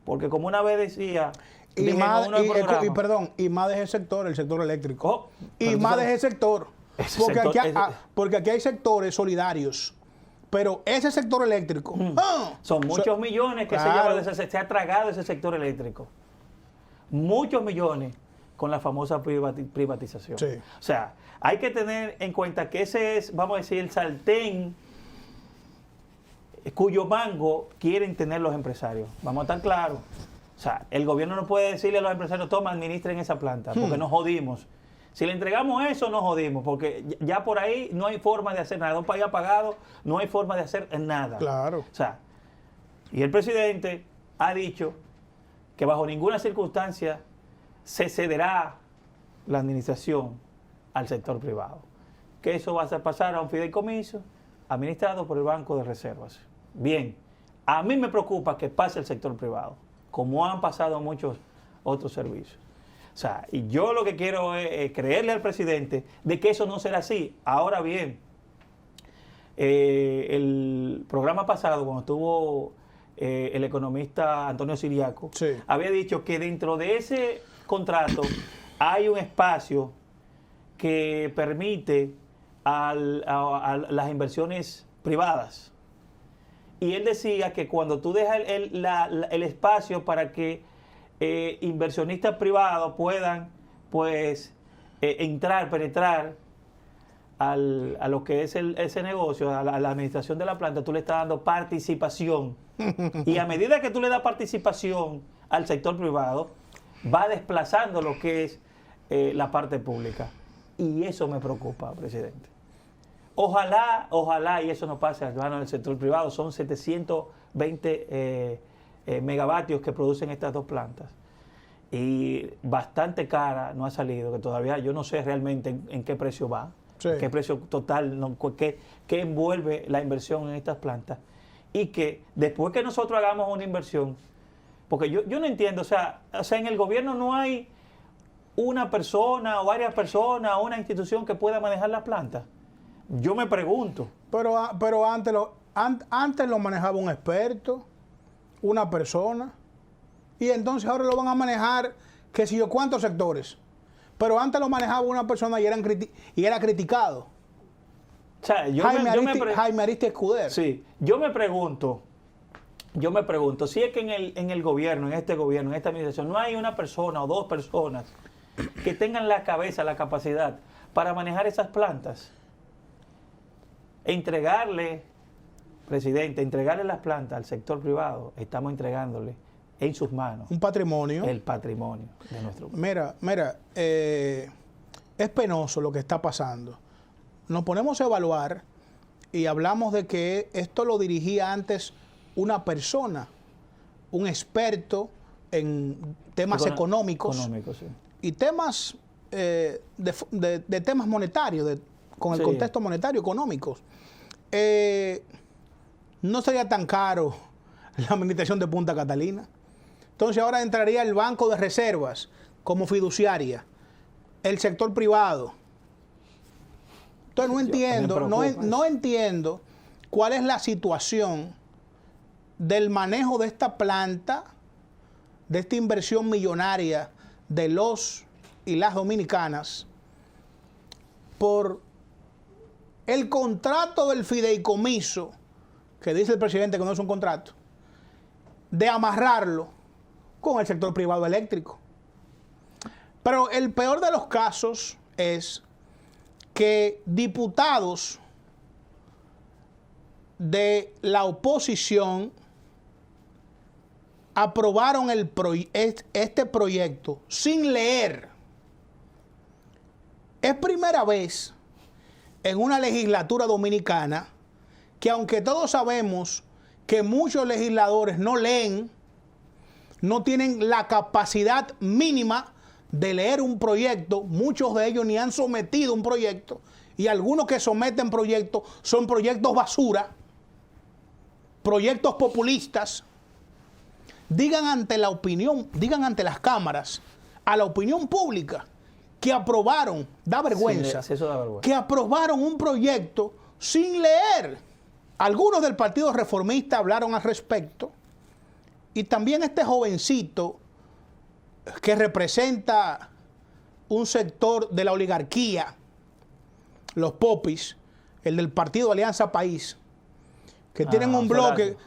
Porque como una vez decía... Y más de ese sector, el sector eléctrico. Y más de ese sector. Porque aquí hay sectores solidarios. Pero ese sector eléctrico... son muchos millones que se ha tragado ese sector eléctrico. Muchos millones con la famosa privatización. Sí. O sea, hay que tener en cuenta que ese es, vamos a decir, el sartén cuyo mango quieren tener los empresarios. Vamos a estar claros. O sea, el gobierno no puede decirle a los empresarios, toma, administren esa planta, porque nos jodimos. Si le entregamos eso, nos jodimos, porque ya por ahí no hay forma de hacer nada. Un país apagado, no hay forma de hacer nada. Claro. O sea, y el presidente ha dicho que bajo ninguna circunstancia se cederá la administración al sector privado. Que eso va a pasar a un fideicomiso administrado por el Banco de Reservas. Bien, a mí me preocupa que pase el sector privado, como han pasado muchos otros servicios. O sea, y yo lo que quiero es creerle al presidente de que eso no será así. Ahora bien, el programa pasado, cuando estuvo el economista Antonio Siriaco, había dicho que dentro de ese contrato hay un espacio que permite a las inversiones privadas. Y él decía que cuando tú dejas el espacio para que inversionistas privados puedan penetrar a lo que es ese negocio, a la administración de la planta, tú le estás dando participación. Y a medida que tú le das participación al sector privado, va desplazando lo que es la parte pública. Y eso me preocupa, presidente. Ojalá y eso no pase a manos del sector privado. Son 720 megavatios que producen estas dos plantas. Y bastante cara no ha salido, que todavía yo no sé realmente en qué precio va, qué precio total, qué envuelve la inversión en estas plantas. Y que después que nosotros hagamos una inversión, porque yo no entiendo, o sea, en el gobierno no hay una persona o varias personas o una institución que pueda manejar las plantas. Yo me pregunto. Pero antes lo manejaba un experto, una persona, y entonces ahora lo van a manejar, qué sé yo, cuántos sectores. pero antes lo manejaba una persona y era criticado. O sea, Jaime Aristi Escudero. Sí, yo me pregunto, si es que en el gobierno, en esta administración, no hay una persona o dos personas que tengan la cabeza, la capacidad para manejar esas plantas. Presidente, entregarle las plantas al sector privado, estamos entregándole en sus manos un patrimonio. El patrimonio de nuestro país. Mira, es penoso lo que está pasando. Nos ponemos a evaluar y hablamos de que esto lo dirigía antes una persona, un experto en temas económicos sí. Y temas de temas monetarios, con el contexto monetario, económicos. No sería tan caro la administración de Punta Catalina. Entonces ahora entraría el Banco de Reservas como fiduciaria, el sector privado. Entonces no entiendo cuál es la situación del manejo de esta planta, de esta inversión millonaria de los y las dominicanas, por el contrato del fideicomiso, que dice el presidente que no es un contrato, de amarrarlo con el sector privado eléctrico. Pero el peor de los casos es que diputados de la oposición aprobaron este proyecto sin leer. Es primera vez en una legislatura dominicana que, aunque todos sabemos que muchos legisladores no leen, no tienen la capacidad mínima de leer un proyecto, muchos de ellos ni han sometido un proyecto, y algunos que someten proyectos son proyectos basura, proyectos populistas. Digan ante la opinión, digan ante las cámaras, a la opinión pública, que aprobaron, da vergüenza, sí, eso da vergüenza, que aprobaron un proyecto sin leer. Algunos del Partido Reformista hablaron al respecto, y también este jovencito que representa un sector de la oligarquía, los popis, el del Partido Alianza País, que tienen un bloque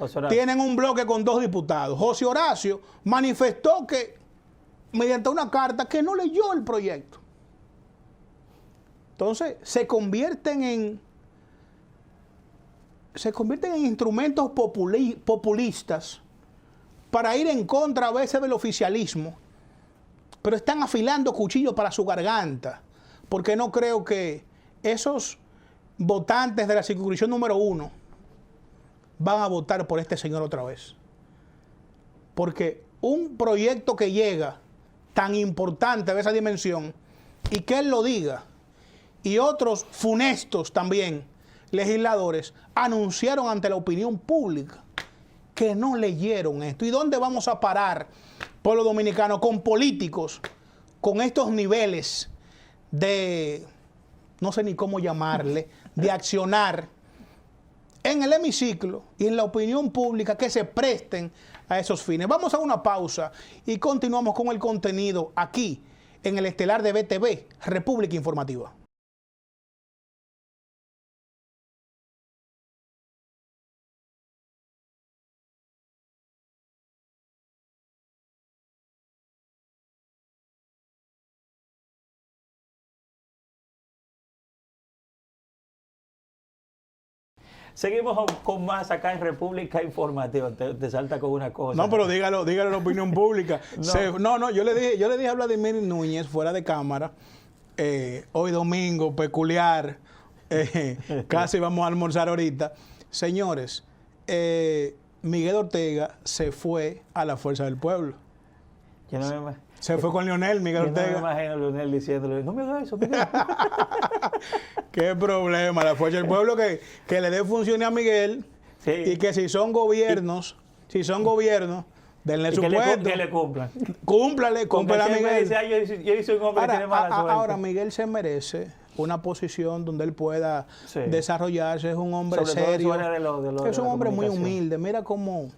con 2 diputados. José Horacio manifestó que, mediante una carta, que no leyó el proyecto. Entonces, se convierten en instrumentos populistas para ir en contra a veces del oficialismo, pero están afilando cuchillos para su garganta, porque no creo que esos votantes de la circunscripción número 1 van a votar por este señor otra vez. Porque un proyecto que llega tan importante de esa dimensión, y que él lo diga, y otros funestos también, legisladores, anunciaron ante la opinión pública que no leyeron esto. ¿Y dónde vamos a parar, pueblo dominicano, con políticos con estos niveles de, no sé ni cómo llamarle, de accionar en el hemiciclo y en la opinión pública, que se presten a esos fines? Vamos a una pausa y continuamos con el contenido aquí en el estelar de BTV, República Informativa. Seguimos con más acá en República Informativa. Te salta con una cosa. No, pero dígalo a la opinión pública. No, yo le dije a Vladimir Núñez fuera de cámara, hoy domingo, peculiar, casi vamos a almorzar ahorita. Señores, Miguel Ortega se fue a la Fuerza del Pueblo. Yo no me imagino. Se fue con Leonel, Miguel Ortega. No me imagino a Leonel diciéndole, no me hagas eso, Miguel. Qué problema, la Fuerza del Pueblo que le dé funciones a Miguel, sí. Y que si son gobiernos, denle su puesto. Que le cumplan. Cúmplale a Miguel. Dice, yo hice un hombre que tiene mala suerte. Ahora, Miguel se merece una posición donde él pueda desarrollarse. Es un hombre sobre serio. Es un hombre muy humilde. Mira cómo,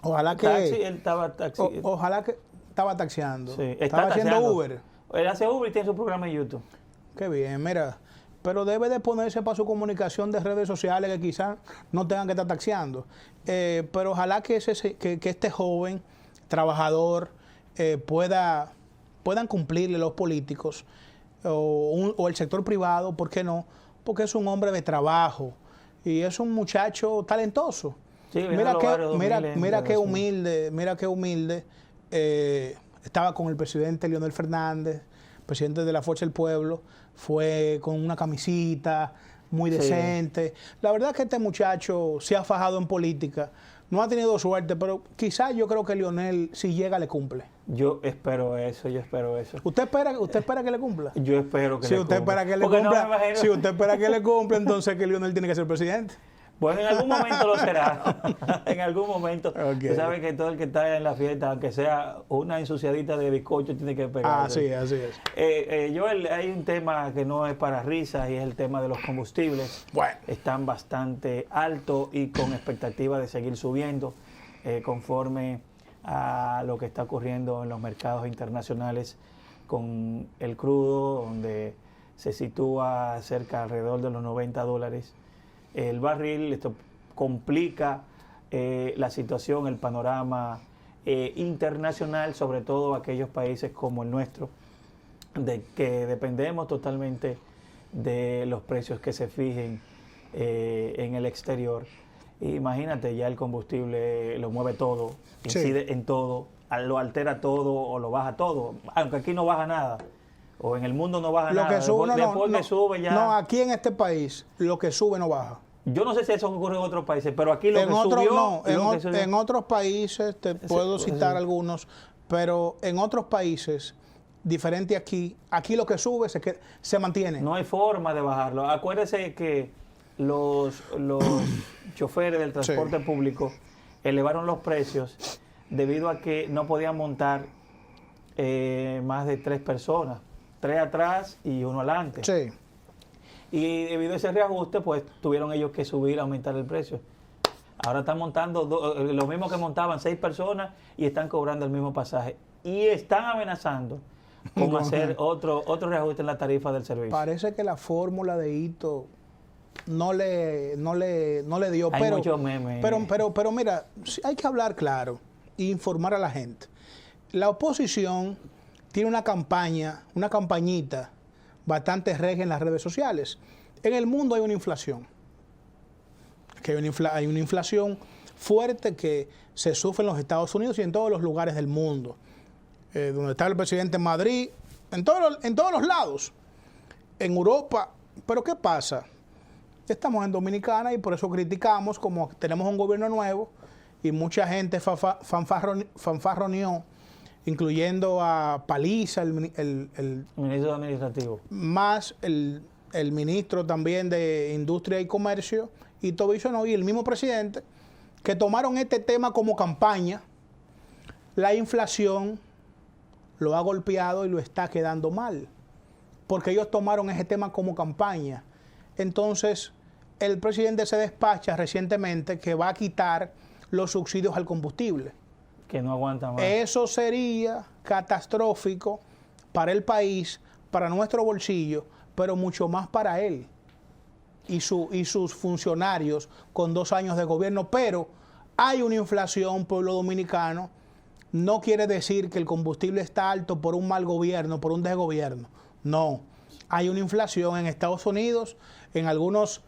ojalá que... Taxi, él estaba taxi. Ojalá que estaba taxiando. Sí, estaba haciendo Uber. Él hace Uber y tiene su programa en YouTube. Qué bien, mira. Pero debe de ponerse para su comunicación de redes sociales que quizás no tengan que estar taxiando. Pero ojalá que este joven trabajador puedan cumplirle los políticos o el sector privado, ¿por qué no? Porque es un hombre de trabajo y es un muchacho talentoso. Sí, mira qué humilde. Estaba con el presidente Leonel Fernández, presidente de la Fuerza del Pueblo, fue con una camisita muy decente. Sí. La verdad es que este muchacho se ha fajado en política. No ha tenido suerte, pero quizás yo creo que Leonel, si llega, le cumple. Yo espero eso. ¿Usted espera que le cumpla? Yo espero que si le usted cumpla. Espera que le cumpla si usted espera que le cumpla, entonces que Leonel tiene que ser presidente. Bueno, en algún momento lo será. En algún momento. Okay. Tú sabes que todo el que está en la fiesta, aunque sea una ensuciadita de bizcocho, tiene que pegar. Así es. Joel, hay un tema que no es para risas y es el tema de los combustibles. Bueno. Están bastante altos y con expectativa de seguir subiendo conforme a lo que está ocurriendo en los mercados internacionales con el crudo, donde se sitúa cerca alrededor de los $90. El barril, esto complica la situación, el panorama internacional, sobre todo aquellos países como el nuestro, de que dependemos totalmente de los precios que se fijen en el exterior. Imagínate, ya el combustible lo mueve todo, incide en todo, lo altera todo o lo baja todo, aunque aquí no baja nada. O en el mundo no baja nada. Después que sube ya. No, aquí en este país lo que sube no baja. Yo no sé si eso ocurre en otros países, pero aquí lo en que otros, subió... No, en otros países, te puedo citar algunos, pero en otros países, diferente aquí lo que sube se mantiene. No hay forma de bajarlo. Acuérdese que los choferes del transporte público elevaron los precios debido a que no podían montar más de 3 personas. 3 atrás y 1 adelante. Sí. Y debido a ese reajuste, pues tuvieron ellos que subir, aumentar el precio. Ahora están montando lo mismo que montaban 6 personas y están cobrando el mismo pasaje. Y están amenazando con hacer otro reajuste en la tarifa del servicio. Parece que la fórmula de Hito no le dio. Hay muchos memes. Pero mira, hay que hablar claro e informar a la gente. La oposición tiene una campañita bastante regia en las redes sociales. En el mundo hay una inflación. Hay una inflación fuerte que se sufre en los Estados Unidos y en todos los lugares del mundo. Donde está el presidente en Madrid, en todos los lados. En Europa. Pero ¿qué pasa? Estamos en Dominicana y por eso criticamos, como tenemos un gobierno nuevo y mucha gente fanfarroneó, incluyendo a Paliza, el ministro administrativo, más el ministro también de Industria y Comercio, y Tobiso y el mismo presidente, que tomaron este tema como campaña. La inflación lo ha golpeado y lo está quedando mal, porque ellos tomaron ese tema como campaña. Entonces, el presidente se despacha recientemente que va a quitar los subsidios al combustible. Que no aguanta más. Eso sería catastrófico para el país, para nuestro bolsillo, pero mucho más para él y sus funcionarios con 2 años de gobierno. Pero hay una inflación, pueblo dominicano. No quiere decir que el combustible está alto por un mal gobierno, por un desgobierno. No. Hay una inflación en Estados Unidos. En algunos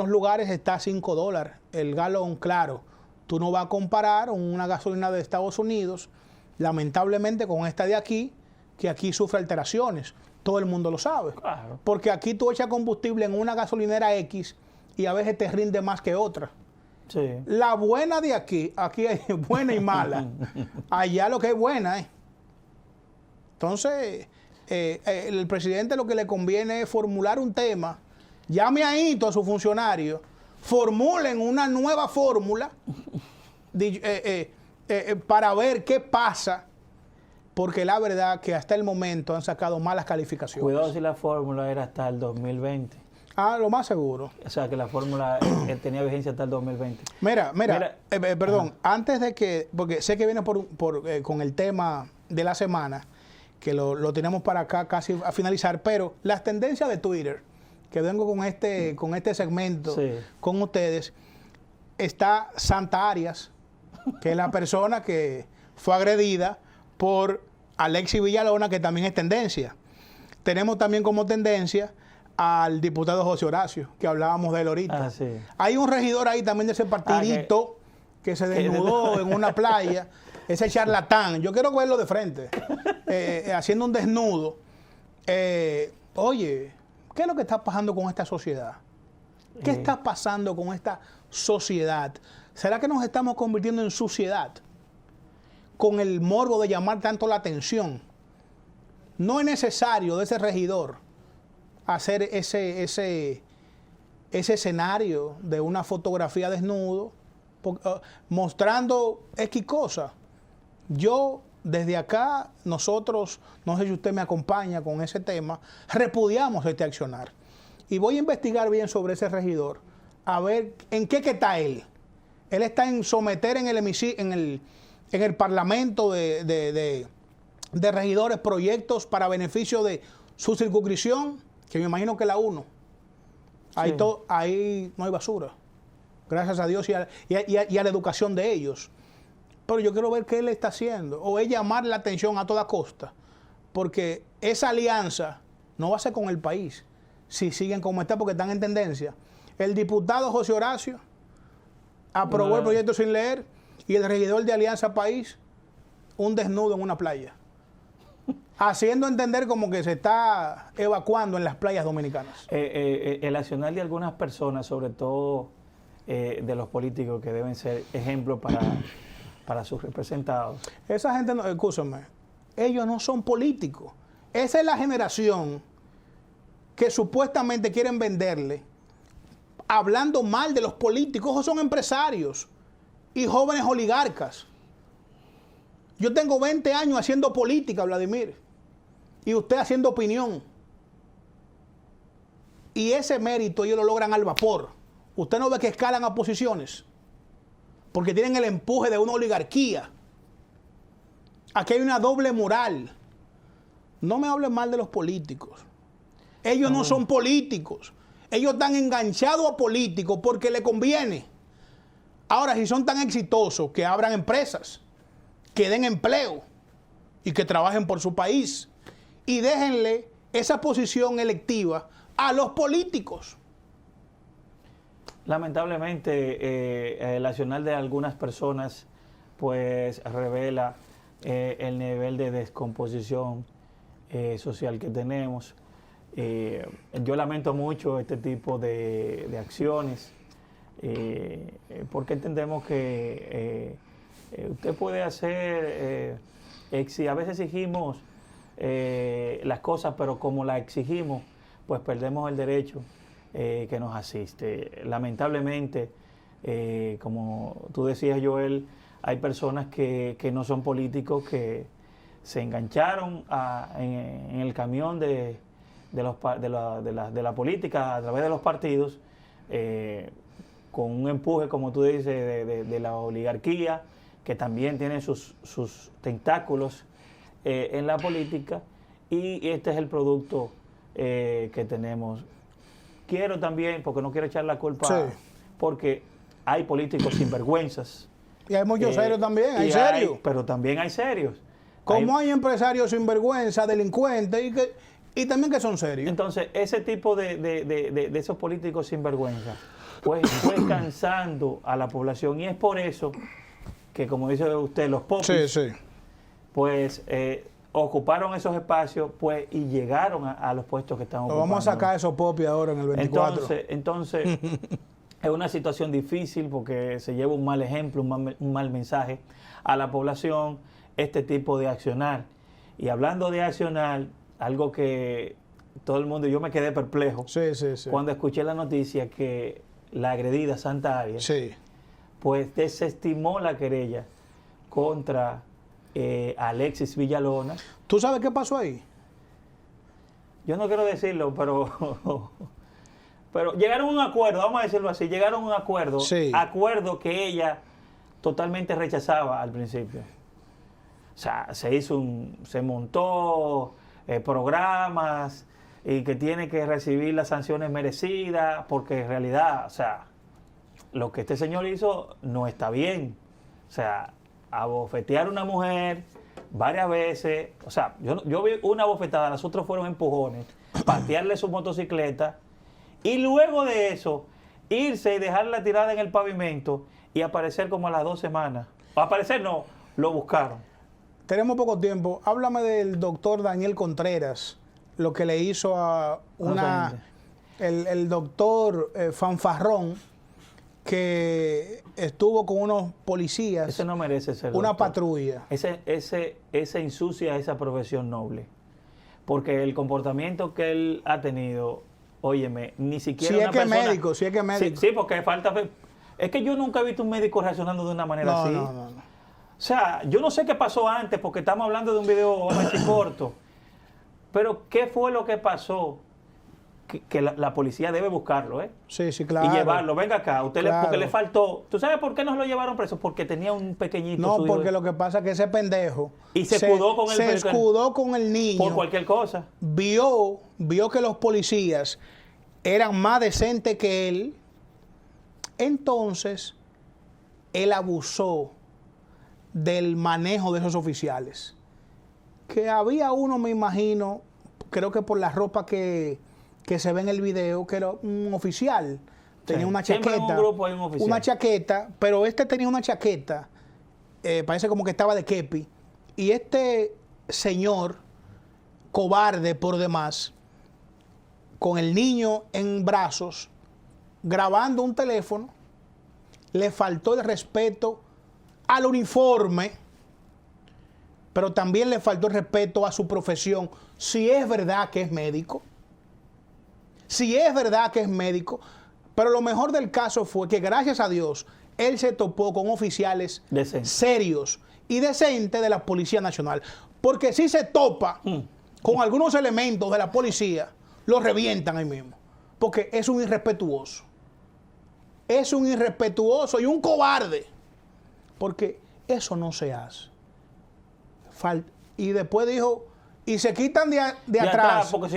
lugares está a $5 el galón, claro. Tú no vas a comparar una gasolina de Estados Unidos, lamentablemente, con esta de aquí, que aquí sufre alteraciones. Todo el mundo lo sabe. Claro. Porque aquí tú echas combustible en una gasolinera X y a veces te rinde más que otra. Sí. La buena de aquí hay buena y mala. Allá lo que es buena, Entonces, el presidente lo que le conviene es formular un tema. Llame a Hito, a su funcionario, formulen una nueva fórmula para ver qué pasa, porque la verdad que hasta el momento han sacado malas calificaciones. Cuidado si la fórmula era hasta el 2020. Lo más seguro. O sea, que la fórmula tenía vigencia hasta el 2020. Mira, perdón, antes de que, porque sé que viene con el tema de la semana, que lo tenemos para acá casi a finalizar, pero las tendencias de Twitter, que vengo con este segmento con ustedes, está Santa Arias, que es la persona que fue agredida por Alexis Villalona, que también es tendencia. Tenemos también como tendencia al diputado José Horacio, que hablábamos de él ahorita. Hay un regidor ahí también de ese partidito que se desnudó en una playa, ese charlatán. Yo quiero verlo de frente, haciendo un desnudo. Oye, ¿qué es lo que está pasando con esta sociedad? ¿Qué está pasando con esta sociedad? ¿Será que nos estamos convirtiendo en suciedad? Con el morbo de llamar tanto la atención. No es necesario de ese regidor hacer ese escenario de una fotografía desnudo, mostrando X cosa. Yo, desde acá, nosotros, no sé si usted me acompaña con ese tema, repudiamos este accionar. Y voy a investigar bien sobre ese regidor, a ver en qué está él. Él está en someter en el Parlamento de regidores proyectos para beneficio de su circunscripción, que me imagino que la 1. Ahí, ahí no hay basura. Gracias a Dios y a la educación de ellos. Pero yo quiero ver qué él está haciendo. O es llamar la atención a toda costa. Porque esa alianza no va a ser con el país. Si siguen como está, porque están en tendencia. El diputado José Horacio aprobó el proyecto sin leer. Y el regidor de Alianza País, un desnudo en una playa. Haciendo entender como que se está evacuando en las playas dominicanas. El accionar de algunas personas, sobre todo de los políticos, que deben ser ejemplos para sus representados. Esa gente, no, escúchame, ellos no son políticos. Esa es la generación que supuestamente quieren venderle, hablando mal de los políticos. Ellos son empresarios y jóvenes oligarcas. Yo tengo 20 años haciendo política, Vladimir, y usted haciendo opinión. Y ese mérito ellos lo logran al vapor. Usted no ve que escalan a posiciones, porque tienen el empuje de una oligarquía. Aquí hay una doble moral. No me hablen mal de los políticos. Ellos no son políticos. Ellos están enganchados a políticos porque les conviene. Ahora, si son tan exitosos, que abran empresas, que den empleo y que trabajen por su país. Y déjenle esa posición electiva a los políticos. Lamentablemente, el accionar de algunas personas pues revela el nivel de descomposición social que tenemos. Yo lamento mucho este tipo de acciones, porque entendemos que usted puede hacer, a veces exigimos las cosas, pero como las exigimos, pues perdemos el derecho que nos asiste. Lamentablemente, como tú decías, Joel, hay personas que no son políticos, que se engancharon en el camión de la política a través de los partidos, con un empuje, como tú dices, de la oligarquía, que también tiene sus tentáculos en la política, y este es el producto que tenemos. Quiero también, porque no quiero echar la culpa, porque hay políticos sinvergüenzas. Y hay muchos serios también, hay serios. Pero también hay serios. Como hay empresarios sinvergüenza, delincuentes, y también que son serios. Entonces, ese tipo de esos políticos sinvergüenza, pues fue cansando a la población, y es por eso que, como dice usted, los popis, pues ocuparon esos espacios, pues, y llegaron a los puestos que están ocupando. Vamos a sacar esos popis ahora en el 24. Entonces es una situación difícil, porque se lleva un mal ejemplo, un mal mensaje a la población, este tipo de accionar. Y hablando de accionar, algo que todo el mundo, yo me quedé perplejo cuando escuché la noticia que la agredida Santa Arias, pues desestimó la querella contra Alexis Villalona. ¿Tú sabes qué pasó ahí? Yo no quiero decirlo, pero llegaron a un acuerdo, vamos a decirlo así, llegaron a un acuerdo, acuerdo que ella totalmente rechazaba al principio. O sea, se montó programas y que tiene que recibir las sanciones merecidas, porque en realidad, o sea, lo que este señor hizo no está bien. O sea, abofetear a una mujer varias veces, o sea, yo vi una bofetada, las otras fueron empujones, patearle su motocicleta y luego de eso irse y dejarla tirada en el pavimento y aparecer como a las 2 semanas. O aparecer no, lo buscaron. Tenemos poco tiempo. Háblame del doctor Daniel Contreras, lo que le hizo a el doctor fanfarrón que estuvo con unos policías. Ese no merece ser una doctor. patrulla. Ese ensucia esa profesión noble. Porque el comportamiento que él ha tenido, óyeme, ni siquiera Si una es que es persona... médico, si es que es médico. Sí, porque falta... Es que yo nunca he visto un médico reaccionando de una manera así. No. O sea, yo no sé qué pasó antes, porque estamos hablando de un video así corto. Pero, ¿qué fue lo que pasó? Que la policía debe buscarlo, ¿eh? Sí, claro. Y llevarlo. Venga acá, Claro. porque le faltó... ¿Tú sabes por qué nos lo llevaron preso? Porque tenía un pequeñito No, suyo. porque lo que pasa es que ese pendejo Y se escudó con el- se escudó con el niño. Por cualquier cosa. Vio que los policías eran más decentes que él. Entonces, él abusó del manejo de esos oficiales. Que había uno, me imagino, creo que por la ropa que se ve en el video, que era un oficial. Tenía Sí. una Siempre chaqueta. en un grupo hay un oficial. Una chaqueta, pero este tenía una chaqueta, parece como que estaba de kepi. Y este señor, cobarde por demás, con el niño en brazos, grabando un teléfono, le faltó el respeto al uniforme, pero también le faltó el respeto a su profesión. Si es verdad que es médico, pero lo mejor del caso fue que gracias a Dios, él se topó con oficiales Decente. serios y decentes de la Policía Nacional. Porque si se topa con algunos elementos de la policía, los revientan ahí mismo. Porque es un irrespetuoso. Es un irrespetuoso y un cobarde. Porque eso no se hace. Y después dijo, y se quitan de atrás. Porque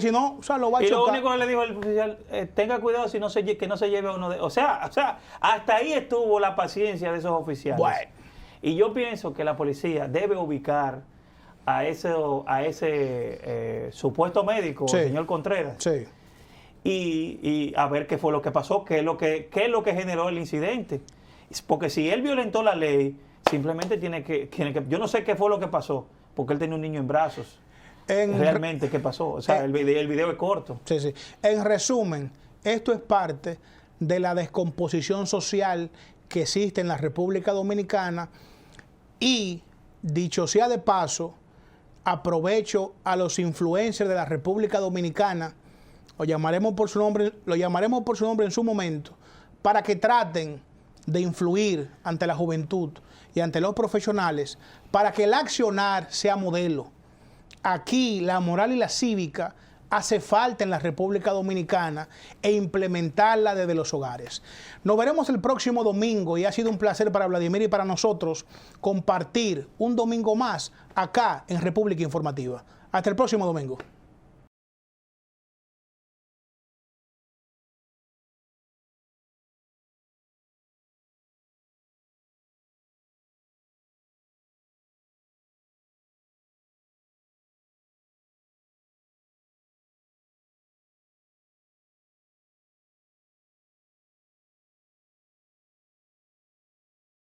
si no... o sea, lo va a Y lo chocar. único que le dijo el oficial, tenga cuidado que no se lleve uno de... O sea, hasta ahí estuvo la paciencia de esos oficiales. Bueno. Y yo pienso que la policía debe ubicar a ese supuesto médico, Sí. el señor Contreras, Sí. y a ver qué fue lo que pasó, qué es lo que generó el incidente. Porque si él violentó la ley, simplemente tiene que... Yo no sé qué fue lo que pasó, porque él tenía un niño en brazos. Realmente, ¿qué pasó? O sea, el video es corto. Sí. En resumen, esto es parte de la descomposición social que existe en la República Dominicana y, dicho sea de paso, aprovecho a los influencers de la República Dominicana, lo llamaremos por su nombre en su momento, para que traten de influir ante la juventud y ante los profesionales para que el accionar sea modelo. Aquí la moral y la cívica hace falta en la República Dominicana e implementarla desde los hogares. Nos veremos el próximo domingo y ha sido un placer para Vladimir y para nosotros compartir un domingo más acá en República Informativa. Hasta el próximo domingo.